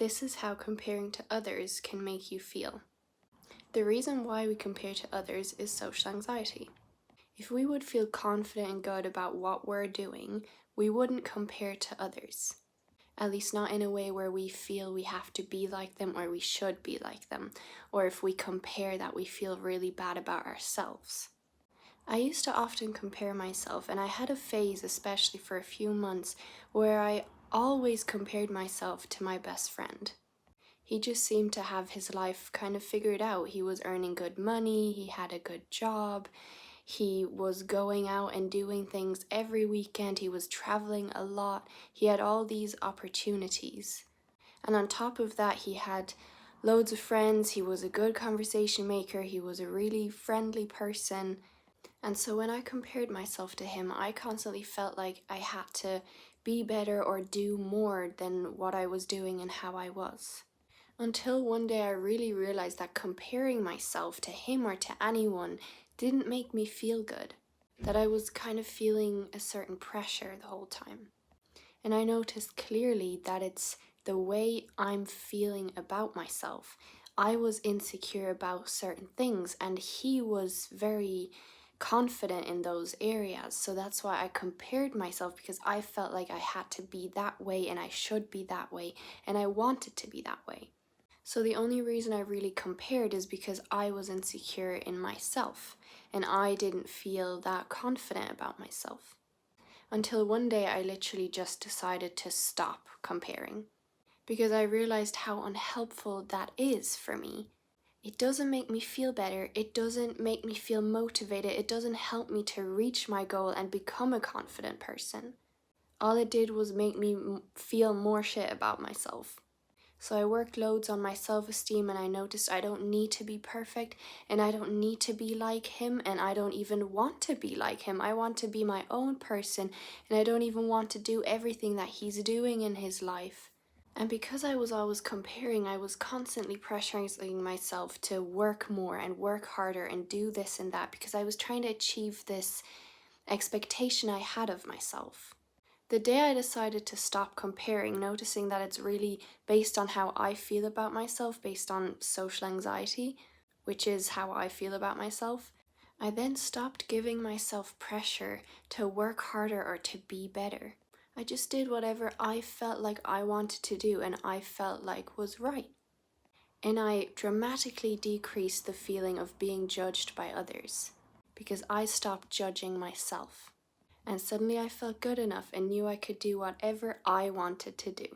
This is how comparing to others can make you feel. The reason why we compare to others is social anxiety. If we would feel confident and good about what we're doing, we wouldn't compare to others. At least not in a way where we feel we have to be like them or we should be like them, or if we compare that we feel really bad about ourselves. I used to often compare myself, and I had a phase, especially for a few months, where I always compared myself to my best friend. He just seemed to have his life kind of figured out. He was earning good money, he had a good job, he was going out and doing things every weekend, he was traveling a lot, he had all these opportunities. And on top of that, he had loads of friends, he was a good conversation maker, he was a really friendly person. And so when I compared myself to him, I constantly felt like I had to be better or do more than what I was doing and how I was. Until one day I really realized that comparing myself to him or to anyone didn't make me feel good. That I was kind of feeling a certain pressure the whole time. And I noticed clearly that it's the way I'm feeling about myself. I was insecure about certain things, and he was very confident in those areas. So that's why I compared myself, because I felt like I had to be that way and I should be that way, and I wanted to be that way. So the only reason I really compared is because I was insecure in myself and I didn't feel that confident about myself. Until one day I literally just decided to stop comparing, because I realized how unhelpful that is for me. It doesn't make me feel better, it doesn't make me feel motivated, it doesn't help me to reach my goal and become a confident person. All it did was make me feel more shit about myself. So I worked loads on my self-esteem, and I noticed I don't need to be perfect and I don't need to be like him, and I don't even want to be like him. I want to be my own person, and I don't even want to do everything that he's doing in his life. And because I was always comparing, I was constantly pressuring myself to work more and work harder and do this and that, because I was trying to achieve this expectation I had of myself. The day I decided to stop comparing, noticing that it's really based on how I feel about myself, based on social anxiety, which is how I feel about myself, I then stopped giving myself pressure to work harder or to be better. I just did whatever I felt like I wanted to do and I felt like was right. And I dramatically decreased the feeling of being judged by others, because I stopped judging myself. And suddenly I felt good enough and knew I could do whatever I wanted to do.